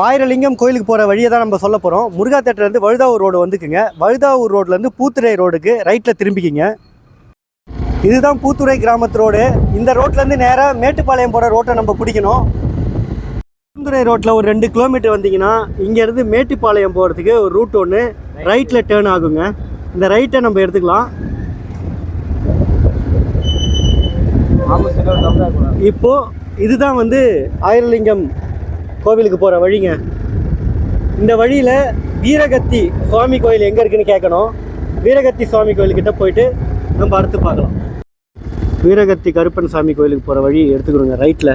ஆயிரலிங்கம் கோயிலுக்கு போகிற வழியை தான் நம்ம சொல்ல போகிறோம். முருகா தேட்டர்லேருந்து வழுதாவூர் ரோடு வந்துக்குங்க. வழுதாவூர் ரோட்லேருந்து பூத்துறை ரோடுக்கு ரைட்டில் திரும்பிக்கிங்க. இதுதான் பூத்துறை கிராமத்து ரோடு. இந்த ரோட்லேருந்து நேராக மேட்டுப்பாளையம் போகிற ரோட்டை நம்ம பிடிக்கணும். பூத்துறை ரோட்டில் ஒரு 2 கிலோமீட்டர் வந்தீங்கன்னா இங்கேருந்து மேட்டுப்பாளையம் போகிறதுக்கு ஒரு ரூட் ஒன்று ரைட்டில் டேர்ன் ஆகுங்க. இந்த ரைட்டை நம்ம எடுத்துக்கலாம். இப்போது இதுதான் வந்து ஆயிரலிங்கம் கோவிலுக்கு போகிற வழிங்க. இந்த வழியில் வீரகத்தி சுவாமி கோயில் எங்கே இருக்குன்னு கேட்கணும். வீரகத்தி சுவாமி கோயில்கிட்ட போயிட்டு நம்ம அடுத்து பார்க்கலாம். வீரகத்தி கருப்பன் சாமி கோயிலுக்கு போகிற வழி எடுத்துக்கிறோங்க ரைட்டில்.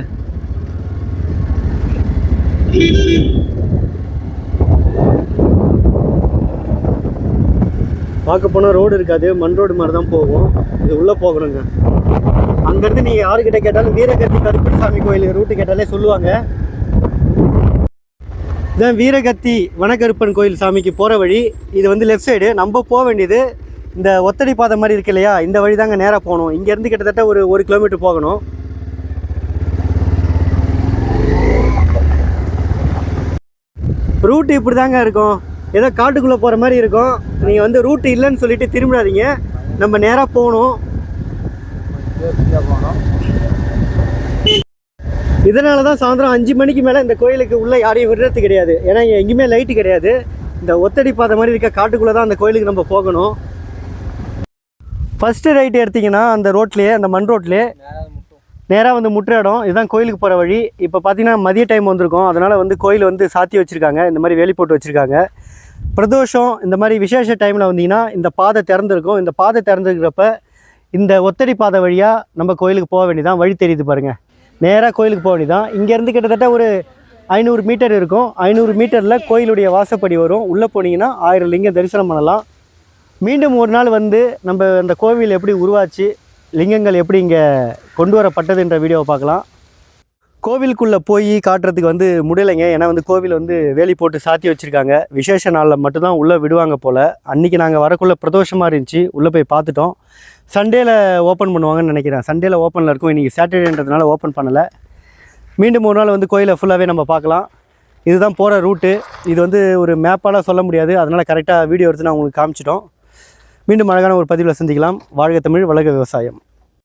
பார்க்க போனால் ரோடு இருக்காது, மண் ரோடு மாதிரி தான் போகும். இது உள்ளே போகணுங்க. அங்கேருந்து நீங்கள் யாருக்கிட்ட கேட்டாலும் வீரகத்தி கருப்பன் சாமி கோயில் ரூட்டு கேட்டாலே சொல்லுவாங்க. இதுதான் வீரகத்தி வனக்கருப்பன் கோயில் சாமிக்கு போகிற வழி. இது வந்து லெஃப்ட் சைடு. நம்ம போக வேண்டியது இந்த ஒத்தடி பாதை மாதிரி இருக்கு இல்லையா, இந்த வழி தாங்க நேராக போகணும். இங்கேருந்து கிட்டத்தட்ட ஒரு 1 கிலோமீட்டர் போகணும். ரூட்டு இப்படி தாங்க இருக்கும். ஏதோ காட்டுக்குள்ளே போகிற மாதிரி இருக்கும். நீங்கள் வந்து ரூட்டு இல்லைன்னு சொல்லிட்டு திரும்பிடாதீங்க. நம்ம நேராக போகணும். இதனால தான் சாயந்தரம் 5 மணிக்கு மேலே இந்த கோயிலுக்கு உள்ளே யாரையும் விடுறது கிடையாது. ஏன்னா இங்கே எங்கேயுமே லைட்டு கிடையாது. இந்த ஒத்தடி பாதை மாதிரி இருக்க காட்டுக்குள்ளே தான் அந்த கோயிலுக்கு நம்ம போகணும். ஃபஸ்ட்டு ரைட்டு எடுத்திங்கன்னா அந்த ரோட்லேயே, அந்த மண் ரோட்லேயே நேராக வந்து முற்ற இடம். இதுதான் கோயிலுக்கு போகிற வழி. இப்போ பார்த்தீங்கன்னா மதிய டைம் வந்திருக்கும். அதனால் வந்து கோயில் வந்து சாத்தி வச்சுருக்காங்க. இந்த மாதிரி வேலி போட்டு வச்சுருக்காங்க. பிரதோஷம் இந்த மாதிரி விசேஷ டைமில் வந்தீங்கன்னா இந்த பாதை திறந்துருக்கும். இந்த பாதை திறந்துருக்கிறப்ப இந்த ஒத்தடி பாதை வழியாக நம்ம கோயிலுக்கு போக வேண்டியதான். வழி தெரியுது பாருங்கள். நேராக கோயிலுக்கு போக வேண்டியதான். இங்கேருந்து கிட்டத்தட்ட ஒரு 500 மீட்டர் இருக்கும். 500 மீட்டரில் கோயிலுடைய வாசப்படி வரும். உள்ளே போனீங்கன்னா 1000 லிங்கம் தரிசனம் பண்ணலாம். மீண்டும் ஒரு நாள் வந்து நம்ம அந்த கோவில் எப்படி உருவாச்சு, லிங்கங்கள் எப்படி இங்கே கொண்டு வரப்பட்டதுன்ற வீடியோவை பார்க்கலாம். கோவிலுக்குள்ளே போய் காட்டுறதுக்கு வந்து முடியலைங்க. ஏன்னா வந்து கோவில் வந்து வேலி போட்டு சாத்தி வச்சுருக்காங்க. விசேஷ நாளில் மட்டும்தான் உள்ளே விடுவாங்க போல். அன்றைக்கி நாங்கள் வரக்குள்ளே பிரதோஷமாக இருந்துச்சு. உள்ளே போய் பார்த்துட்டோம். சண்டேயில் ஓப்பன் பண்ணுவாங்கன்னு நினைக்கிறேன். சண்டேயில் ஓப்பனில் இருக்கும். இன்றைக்கி சாட்டர்டேன்றதுனால ஓப்பன் பண்ணலை. மீண்டும் ஒரு நாள் வந்து கோயிலை ஃபுல்லாகவே நம்ம பார்க்கலாம். இதுதான் போகிற ரூட்டு. இது வந்து ஒரு மேப்பால் சொல்ல முடியாது. அதனால் கரெக்டாக வீடியோ எடுத்து நான் உங்களுக்கு காமிச்சிட்டோம். மீண்டும் அழகான ஒரு பதிவில் சந்திக்கலாம். வாழ்க தமிழ், வளர்க விவசாயம்.